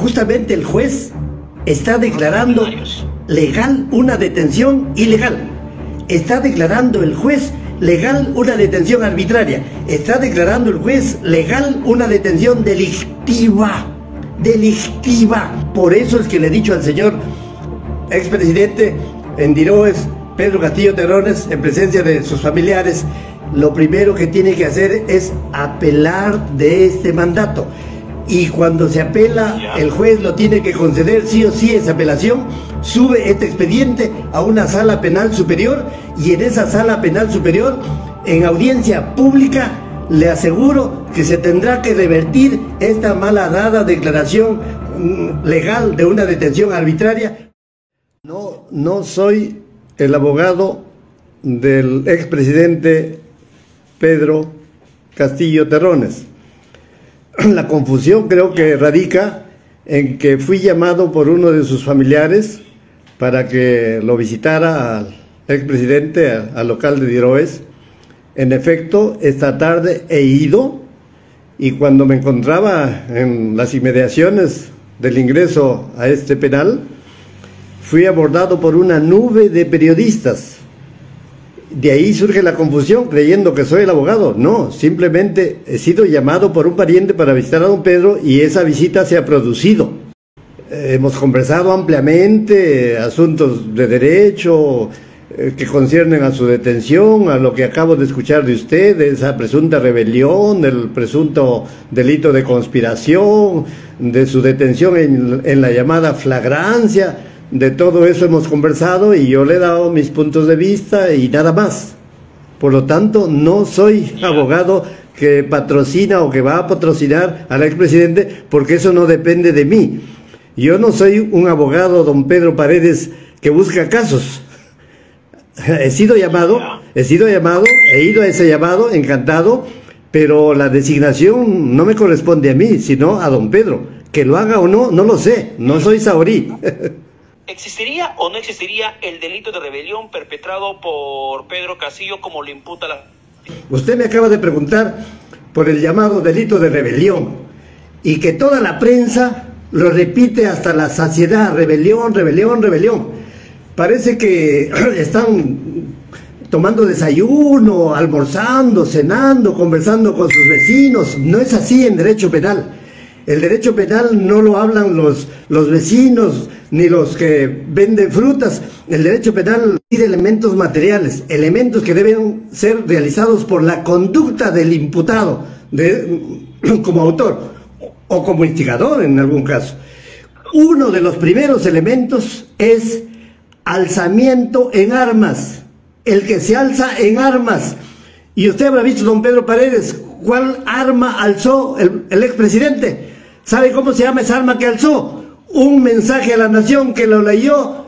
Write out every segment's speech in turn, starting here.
justamente el juez está declarando legal una detención ilegal. Está declarando el juez legal una detención arbitraria. Está declarando el juez legal una detención delictiva. Delictiva. Por eso es que le he dicho al señor expresidente en Diroes, Pedro Castillo Terrones, en presencia de sus familiares, lo primero que tiene que hacer es apelar de este mandato. Y cuando se apela, el juez lo tiene que conceder sí o sí esa apelación, sube este expediente a una sala penal superior, y en esa sala penal superior, en audiencia pública, le aseguro que se tendrá que revertir esta malhadada declaración legal de una detención arbitraria. No soy el abogado del expresidente Pedro Castillo Terrones. La confusión creo que radica en que fui llamado por uno de sus familiares para que lo visitara al expresidente, al local de Diroes. En efecto, esta tarde he ido, y cuando me encontraba en las inmediaciones del ingreso a este penal, fui abordado por una nube de periodistas. De ahí surge la confusión, creyendo que soy el abogado. No, simplemente he sido llamado por un pariente para visitar a don Pedro, y esa visita se ha producido. Hemos conversado ampliamente asuntos de derecho que conciernen a su detención, a lo que acabo de escuchar de usted, de esa presunta rebelión, del presunto delito de conspiración, de su detención en la llamada flagrancia. De todo eso hemos conversado y yo le he dado mis puntos de vista y nada más. Por lo tanto, no soy abogado que patrocina o que va a patrocinar al expresidente, porque eso no depende de mí. Yo no soy un abogado, don Pedro Paredes, que busca casos. He sido llamado, he ido a ese llamado, encantado, pero la designación no me corresponde a mí, sino a don Pedro. Que lo haga o no, no lo sé, no soy saorí. ¿Existiría o no existiría el delito de rebelión perpetrado por Pedro Castillo como lo imputa la... Usted me acaba de preguntar por el llamado delito de rebelión, y que toda la prensa lo repite hasta la saciedad: rebelión, rebelión, rebelión. Parece que están tomando desayuno, almorzando, cenando, conversando con sus vecinos. No es así en derecho penal. El derecho penal no lo hablan los vecinos ni los que venden frutas. El derecho penal pide elementos materiales, elementos que deben ser realizados por la conducta del imputado, como autor o como instigador en algún caso. Uno de los primeros elementos es alzamiento en armas, el que se alza en armas. Y usted habrá visto, don Pedro Paredes, ¿cuál arma alzó el expresidente? ¿Sabe cómo se llama esa arma que alzó? Un mensaje a la nación que lo leyó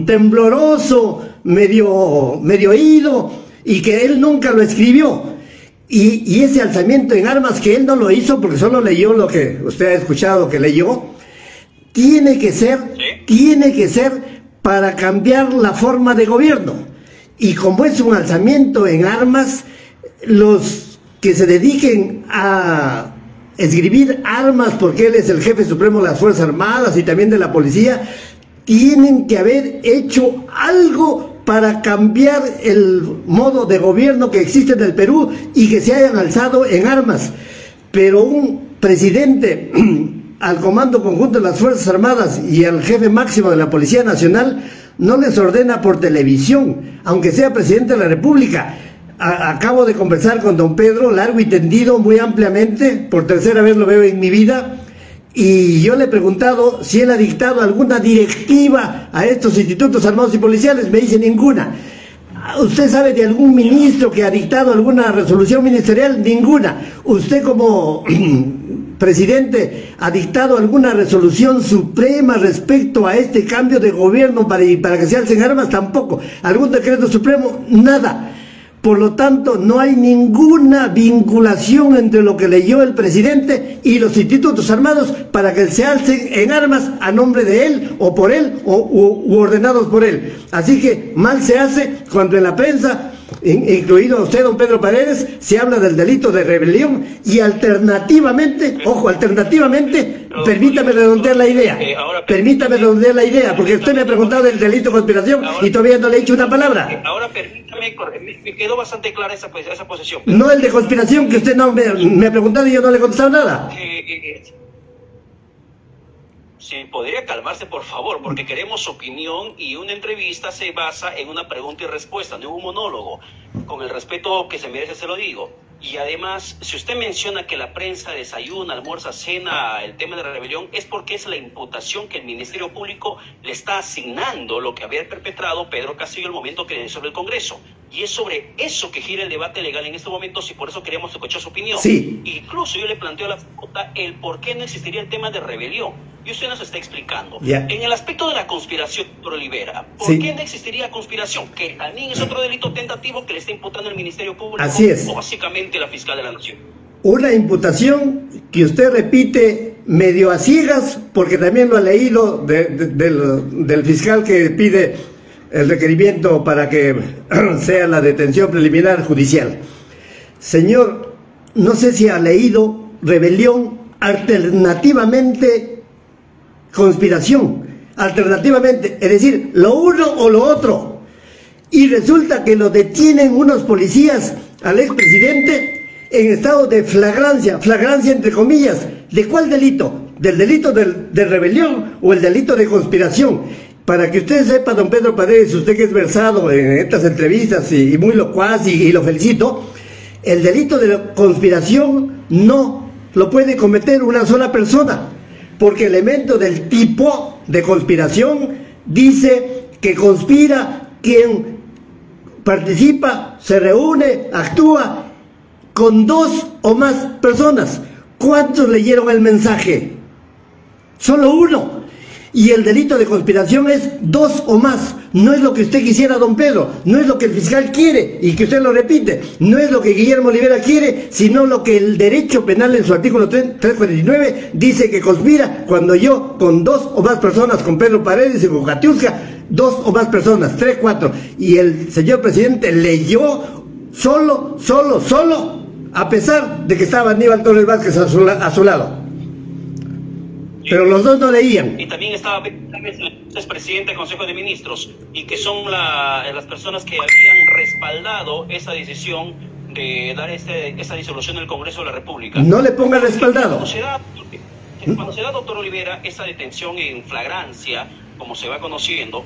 tembloroso, medio oído, y que él nunca lo escribió. Y ese alzamiento en armas, que él no lo hizo porque solo leyó lo que usted ha escuchado que leyó, tiene que ser para cambiar la forma de gobierno. Y como es un alzamiento en armas, los que se dediquen a escribir armas, porque él es el jefe supremo de las Fuerzas Armadas y también de la policía, tienen que haber hecho algo para cambiar el modo de gobierno que existe en el Perú y que se hayan alzado en armas. Pero un presidente al Comando Conjunto de las Fuerzas Armadas y al jefe máximo de la Policía Nacional no les ordena por televisión, aunque sea presidente de la República. Acabo de conversar con don Pedro, largo y tendido, muy ampliamente, por tercera vez lo veo en mi vida, y yo le he preguntado si él ha dictado alguna directiva a estos institutos armados y policiales. Me dice: ninguna. ¿Usted sabe de algún ministro que ha dictado alguna resolución ministerial? Ninguna. ¿Usted como presidente ha dictado alguna resolución suprema respecto a este cambio de gobierno para que se alcen armas? Tampoco. ¿Algún decreto supremo? Nada. Por lo tanto, no hay ninguna vinculación entre lo que leyó el presidente y los institutos armados para que se alcen en armas a nombre de él o por él u ordenados por él. Así que mal se hace cuando en la prensa incluido usted, don Pedro Paredes, se habla del delito de rebelión y alternativamente, ojo, alternativamente, permítame redondear la idea, porque usted me ha preguntado del delito de conspiración y todavía no le he dicho una palabra. Ahora permítame, me quedó bastante clara esa posición. No el de conspiración, que usted no me ha preguntado y yo no le he contestado nada. Sí, podría calmarse, por favor, porque queremos su opinión y una entrevista se basa en una pregunta y respuesta, no un monólogo. Con el respeto que se merece, se lo digo. Y además, si usted menciona que la prensa desayuna, almuerza, cena el tema de la rebelión, es porque es la imputación que el Ministerio Público le está asignando lo que había perpetrado Pedro Castillo en el momento que le disolvió el Congreso. Y es sobre eso que gira el debate legal en estos momentos y por eso queremos escuchar su opinión. Sí. Incluso yo le planteo a la pregunta el por qué no existiría el tema de rebelión. Y usted nos está explicando. Yeah. En el aspecto de la conspiración, doctor Olivera, ¿por sí. qué no existiría conspiración? Que también es otro delito tentativo que le está imputando el Ministerio Público. Así es. O básicamente la fiscal de la Nación. Una imputación que usted repite medio a ciegas, porque también lo ha leído del fiscal que pide el requerimiento para que sea la detención preliminar judicial. Señor, no sé si ha leído rebelión, alternativamente conspiración, alternativamente, es decir, lo uno o lo otro. Y resulta que lo detienen unos policías al expresidente en estado de flagrancia entre comillas. ¿De cuál delito? ¿Del delito de rebelión o el delito de conspiración? Para que usted sepa, don Pedro Paredes, usted que es versado en estas entrevistas y muy locuaz y lo felicito, el delito de conspiración no lo puede cometer una sola persona, porque el elemento del tipo de conspiración dice que conspira quien participa, se reúne, actúa con dos o más personas. ¿Cuántos leyeron el mensaje? Solo uno. Y el delito de conspiración es dos o más. No es lo que usted quisiera, don Pedro, no es lo que el fiscal quiere y que usted lo repite, no es lo que Guillermo Olivera quiere, sino lo que el derecho penal en su artículo 349 dice que conspira cuando yo con dos o más personas, con Pedro Paredes y con Katiuska, dos o más personas, 3, 4, y el señor presidente leyó solo, a pesar de que estaba Aníbal Torres Vázquez a su lado. Pero los dos no leían. Y también estaba el expresidente del Consejo de Ministros, y que son las personas que habían respaldado esa decisión de dar esa disolución del Congreso de la República. No le ponga respaldado. Cuando se da, doctor Olivera, esa detención en flagrancia, como se va conociendo,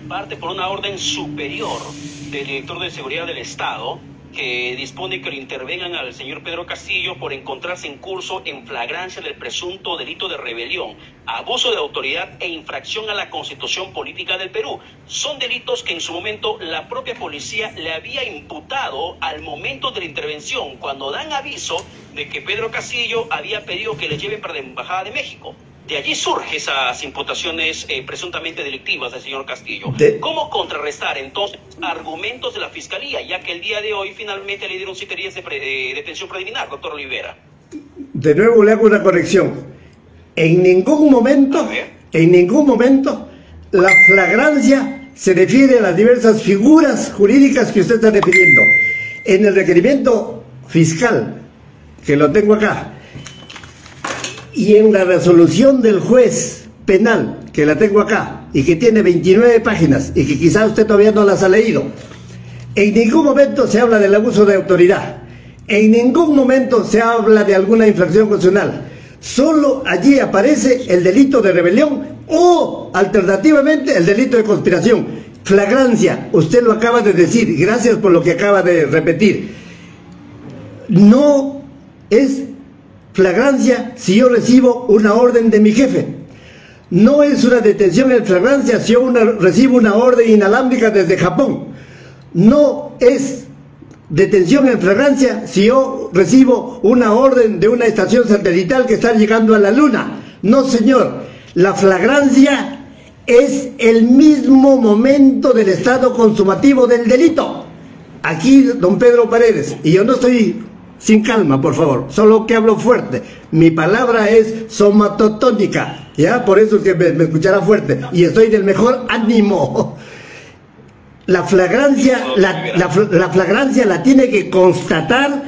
parte por una orden superior del director de Seguridad del Estado, que dispone que lo intervengan al señor Pedro Castillo por encontrarse en curso en flagrancia del presunto delito de rebelión, abuso de autoridad e infracción a la Constitución Política del Perú. Son delitos que en su momento la propia policía le había imputado al momento de la intervención, cuando dan aviso de que Pedro Castillo había pedido que le lleven para la Embajada de México. De allí surgen esas imputaciones presuntamente delictivas del señor Castillo. ¿Cómo contrarrestar entonces argumentos de la Fiscalía, ya que el día de hoy finalmente le dieron 7 días de detención preliminar, doctor Olivera? De nuevo le hago una corrección. En ningún momento la flagrancia se refiere a las diversas figuras jurídicas que usted está refiriendo. En el requerimiento fiscal, que lo tengo acá, y en la resolución del juez penal, que la tengo acá, y que tiene 29 páginas, y que quizás usted todavía no las ha leído, en ningún momento se habla del abuso de autoridad, en ningún momento se habla de alguna infracción constitucional, solo allí aparece el delito de rebelión o, alternativamente, el delito de conspiración. Flagrancia, usted lo acaba de decir, gracias por lo que acaba de repetir. No es flagrancia si yo recibo una orden de mi jefe. No es una detención en flagrancia si yo recibo una orden inalámbrica desde Japón. No es detención en flagrancia si yo recibo una orden de una estación satelital que está llegando a la luna. No, señor. La flagrancia es el mismo momento del estado consumativo del delito. Aquí, don Pedro Paredes, y yo no estoy sin calma, por favor, solo que hablo fuerte. Mi palabra es somatotónica, ¿ya? Por eso es que me escuchará fuerte. Y estoy del mejor ánimo. La flagrancia, la flagrancia la tiene que constatar,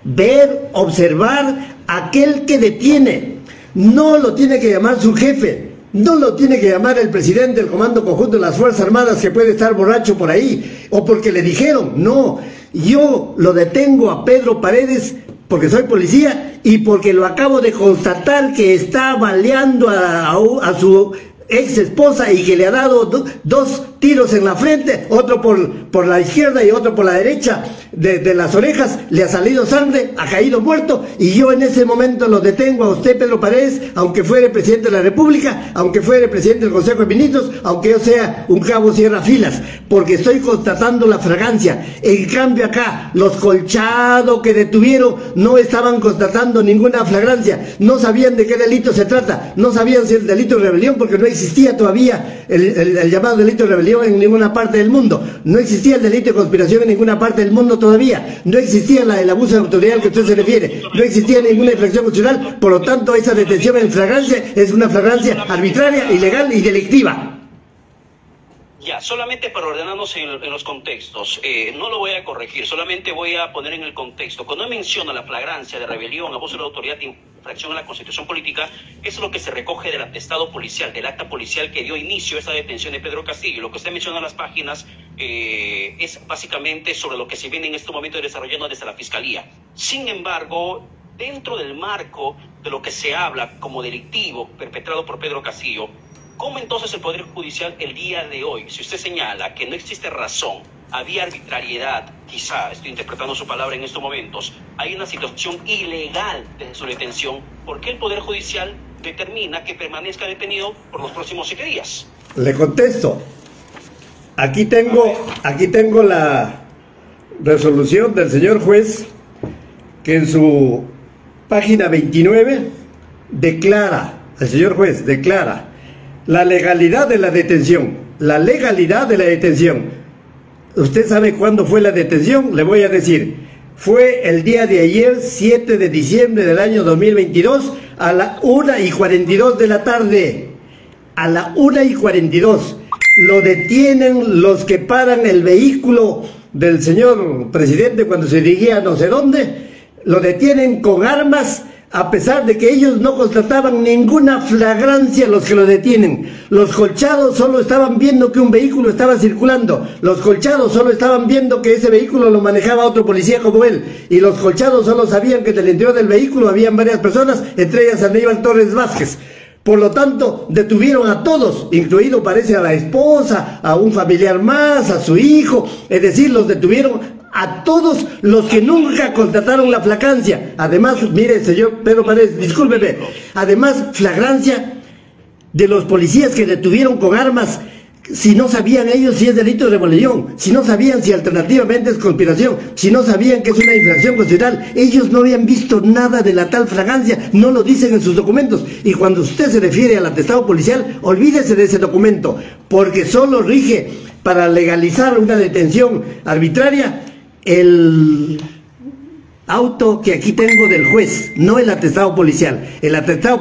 ver, observar aquel que detiene. No lo tiene que llamar su jefe, no lo tiene que llamar el presidente del Comando Conjunto de las Fuerzas Armadas, que puede estar borracho por ahí, o porque le dijeron. No, yo lo detengo a Pedro Paredes porque soy policía y porque lo acabo de constatar que está baleando a su ex esposa y que le ha dado dos tiros en la frente, otro por la izquierda y otro por la derecha, de las orejas, le ha salido sangre, ha caído muerto, y yo en ese momento lo detengo a usted, Pedro Paredes, aunque fuere presidente de la República, aunque fuere presidente del Consejo de Ministros, aunque yo sea un cabo cierra filas, porque estoy constatando la flagrancia. En cambio acá, los Colchado que detuvieron no estaban constatando ninguna flagrancia, no sabían de qué delito se trata, no sabían si el delito de rebelión, porque no existía todavía el llamado delito de rebelión en ninguna parte del mundo, no existía el delito de conspiración en ninguna parte del mundo todavía, no existía el abuso de autoridad al que usted se refiere, no existía ninguna infracción constitucional. Por lo tanto, esa detención en flagrancia es una flagrancia arbitraria, ilegal y delictiva. Ya, solamente para ordenarnos en los contextos, no lo voy a corregir, solamente voy a poner en el contexto. Cuando menciona la flagrancia de rebelión, abuso de la autoridad, infracción a la Constitución política, eso es lo que se recoge del atestado policial, del acta policial que dio inicio a esa detención de Pedro Castillo. Lo que usted menciona en las páginas es básicamente sobre lo que se viene en este momento desarrollando desde la Fiscalía. Sin embargo, dentro del marco de lo que se habla como delictivo perpetrado por Pedro Castillo, ¿cómo entonces el Poder Judicial el día de hoy, si usted señala que no existe razón, había arbitrariedad, quizá estoy interpretando su palabra en estos momentos, hay una situación ilegal de su detención, ¿por qué el Poder Judicial determina que permanezca detenido por los próximos 7 días? Le contesto. Aquí tengo la resolución del señor juez, que en su página 29 declara, el señor juez declara la legalidad de la detención. La legalidad de la detención. ¿Usted sabe cuándo fue la detención? Le voy a decir. Fue el día de ayer, 7 de diciembre del año 2022, a la 1:42 de la tarde. A la 1:42. Lo detienen los que paran el vehículo del señor presidente cuando se dirigía a no sé dónde. Lo detienen con armas, a pesar de que ellos no constataban ninguna flagrancia. Los que lo detienen, los Colchados solo estaban viendo que un vehículo estaba circulando, los Colchados solo estaban viendo que ese vehículo lo manejaba otro policía como él, y los Colchados solo sabían que en el interior del vehículo habían varias personas, entre ellas Aníbal Torres Vázquez. Por lo tanto, detuvieron a todos, incluido parece a la esposa, a un familiar más, a su hijo, es decir, los detuvieron a todos los que nunca constataron la flagrancia. Además, mire, señor Pedro Paredes, discúlpeme, además, flagrancia de los policías que detuvieron con armas, si no sabían ellos si es delito de rebelión, si no sabían si alternativamente es conspiración, si no sabían que es una infracción constitucional, ellos no habían visto nada de la tal flagrancia, no lo dicen en sus documentos. Y cuando usted se refiere al atestado policial, olvídese de ese documento, porque solo rige para legalizar una detención arbitraria el auto que aquí tengo del juez, no el atestado policial. El atestado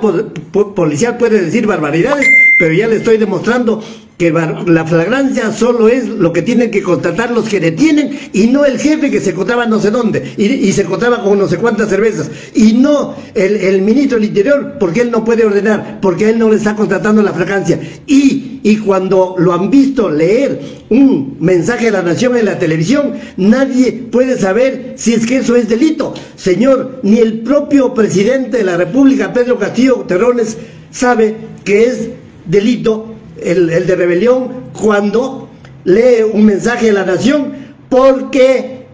policial puede decir barbaridades, pero ya le estoy demostrando que la flagrancia solo es lo que tienen que constatar los que detienen, y no el jefe que se encontraba no sé dónde y se encontraba con no sé cuántas cervezas, y no el ministro del Interior, porque él no puede ordenar, porque él no le está constatando la flagrancia. Y cuando lo han visto leer un mensaje de la nación en la televisión, nadie puede saber si es que eso es delito. Señor, ni el propio presidente de la República, Pedro Castillo Terrones, sabe que es delito el de rebelión cuando lee un mensaje de la nación, porque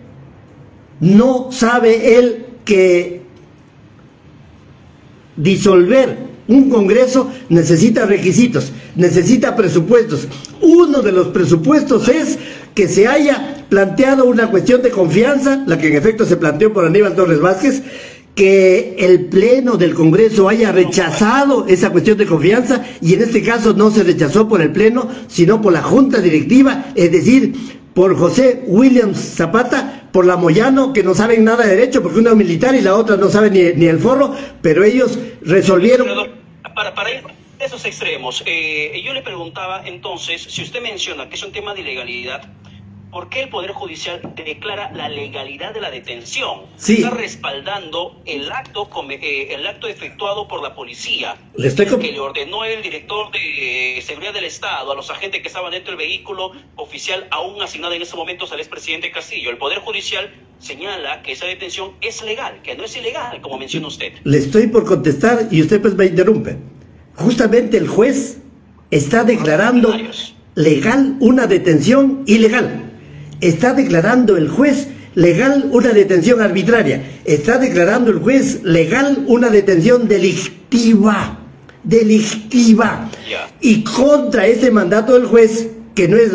no sabe él que disolver un Congreso necesita requisitos, necesita presupuestos. Uno de los presupuestos es que se haya planteado una cuestión de confianza, la que en efecto se planteó por Aníbal Torres Vázquez, que el Pleno del Congreso haya rechazado esa cuestión de confianza, y en este caso no se rechazó por el Pleno, sino por la Junta Directiva, es decir, por José Williams Zapata, por la Moyano, que no saben nada de derecho, porque una es militar y la otra no sabe ni el forro, pero ellos resolvieron. Para ir a esos extremos, yo le preguntaba entonces, si usted menciona que es un tema de ilegalidad, ¿por qué el Poder Judicial declara la legalidad de la detención? Sí. Está respaldando el acto efectuado por la policía, que le ordenó el director de Seguridad del Estado a los agentes que estaban dentro del vehículo oficial aún asignado en ese momento al expresidente Castillo. El Poder Judicial señala que esa detención es legal, que no es ilegal, como menciona usted. Le estoy por contestar y usted pues me interrumpe. Justamente el juez está declarando legal una detención ilegal. Está declarando el juez legal una detención arbitraria. Está declarando el juez legal una detención delictiva. Delictiva. Y contra este mandato del juez, que no es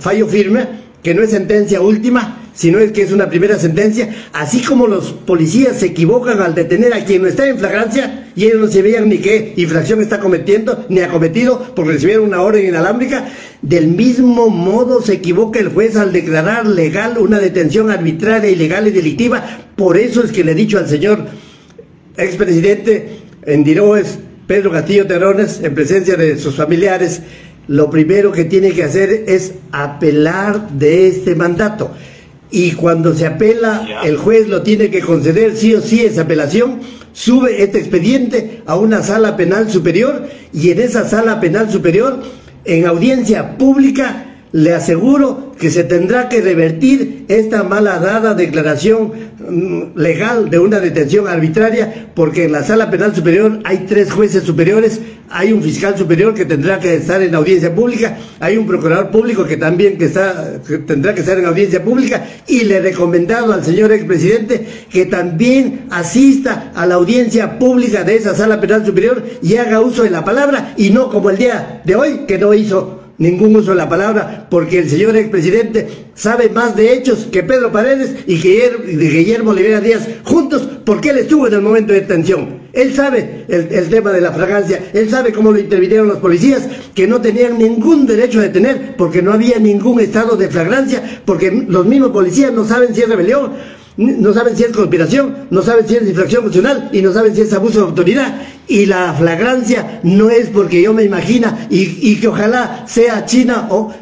fallo firme, que no es sentencia última, sino es que es una primera sentencia, así como los policías se equivocan al detener a quien no está en flagrancia y ellos no se veían ni qué infracción está cometiendo, ni ha cometido, porque recibieron una orden inalámbrica, del mismo modo se equivoca el juez al declarar legal una detención arbitraria, ilegal y delictiva. Por eso es que le he dicho al señor expresidente en Diroes, Pedro Castillo Terrones, en presencia de sus familiares, lo primero que tiene que hacer es apelar de este mandato. Y cuando se apela, el juez lo tiene que conceder sí o sí esa apelación, sube este expediente a una sala penal superior y en esa sala penal superior, en audiencia pública, le aseguro que se tendrá que revertir esta malhadada declaración legal de una detención arbitraria, porque en la sala penal superior hay 3 jueces superiores, hay un fiscal superior que tendrá que estar en audiencia pública, hay un procurador público que también tendrá que estar en audiencia pública, y le he recomendado al señor expresidente que también asista a la audiencia pública de esa sala penal superior y haga uso de la palabra, y no como el día de hoy, que no hizo ningún uso de la palabra, porque el señor expresidente sabe más de hechos que Pedro Paredes y que Guillermo Olivera Díaz juntos, porque él estuvo en el momento de detención. Él sabe el tema de la flagrancia, él sabe cómo lo intervinieron los policías, que no tenían ningún derecho a detener, porque no había ningún estado de flagrancia, porque los mismos policías no saben si es rebelión, no saben si es conspiración, no saben si es infracción constitucional y no saben si es abuso de autoridad. Y la flagrancia no es porque yo me imagina y que ojalá sea China u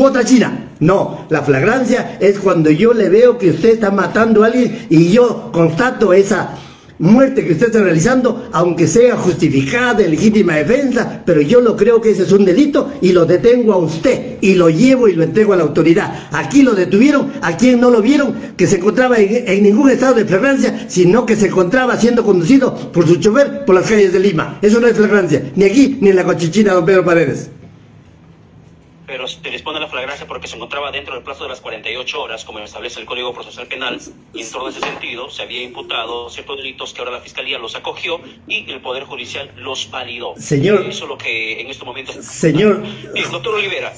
otra China. No, la flagrancia es cuando yo le veo que usted está matando a alguien y yo constato esa muerte que usted está realizando, aunque sea justificada, de legítima defensa, pero yo lo creo que ese es un delito y lo detengo a usted y lo llevo y lo entrego a la autoridad. Aquí lo detuvieron, a quien no lo vieron, que se encontraba en ningún estado de flagrancia, sino que se encontraba siendo conducido por su chofer por las calles de Lima. Eso no es flagrancia, ni aquí ni en la Cochichina, don Pedro Paredes. Pero se dispone la flagrancia porque se encontraba dentro del plazo de las 48 horas, como establece el Código Procesal Penal, y en torno a ese sentido se había imputado ciertos delitos que ahora la Fiscalía los acogió y el Poder Judicial los validó. Señor. Eso es lo que en estos momentos... Señor. Bien, doctor Olivera,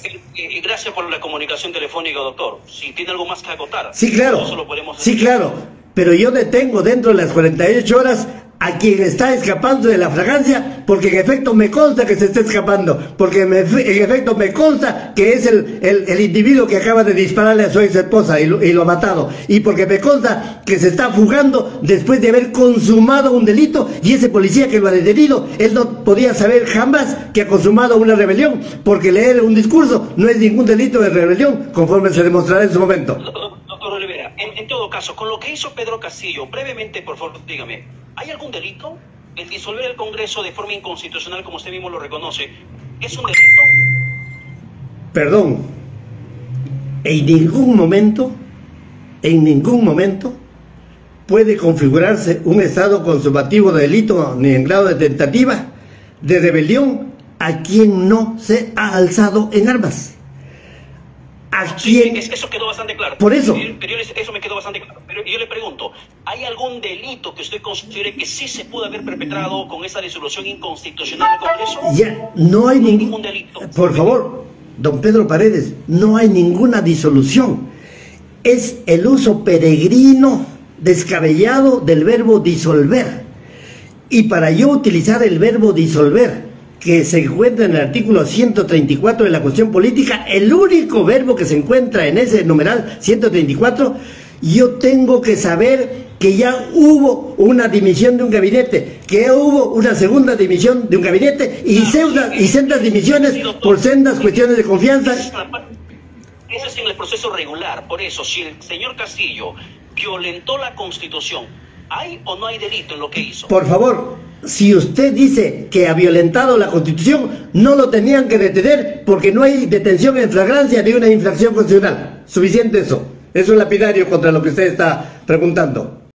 gracias por la comunicación telefónica, doctor. Si tiene algo más que acotar... Sí, claro. Sí, claro. Pero yo detengo dentro de las 48 horas a quien está escapando de la flagrancia, porque en efecto me consta que se está escapando, porque en efecto me consta que es el individuo que acaba de dispararle a su ex esposa y lo ha matado, y porque me consta que se está fugando después de haber consumado un delito, y ese policía que lo ha detenido, él no podía saber jamás que ha consumado una rebelión, porque leer un discurso no es ningún delito de rebelión, conforme se demostrará en su momento. Doctor Olivera, en todo caso, con lo que hizo Pedro Castillo, brevemente, por favor, dígame, ¿hay algún delito? El disolver el Congreso de forma inconstitucional, como usted mismo lo reconoce, ¿es un delito? Perdón, en ningún momento puede configurarse un estado consumativo de delito ni en grado de tentativa de rebelión a quien no se ha alzado en armas. Eso quedó bastante claro. Por eso. Pero eso me quedó bastante claro. Pero yo le pregunto, ¿hay algún delito que usted considere que sí se pudo haber perpetrado con esa disolución inconstitucional del Congreso? Ya, no hay ningún delito. Por favor, don Pedro Paredes, no hay ninguna disolución. Es el uso peregrino, descabellado del verbo disolver. Y para yo utilizar el verbo disolver, que se encuentra en el artículo 134 de la Constitución Política, el único verbo que se encuentra en ese numeral 134, yo tengo que saber que ya hubo una dimisión de un gabinete, que ya hubo una segunda dimisión de un gabinete y sendas dimisiones por sendas cuestiones de confianza. Ese es en el proceso regular. Por eso, si el señor Castillo violentó la Constitución, ¿hay o no hay delito en lo que hizo? Por favor, si usted dice que ha violentado la Constitución, no lo tenían que detener porque no hay detención en flagrancia de una infracción constitucional. Suficiente eso. Eso es lapidario contra lo que usted está preguntando.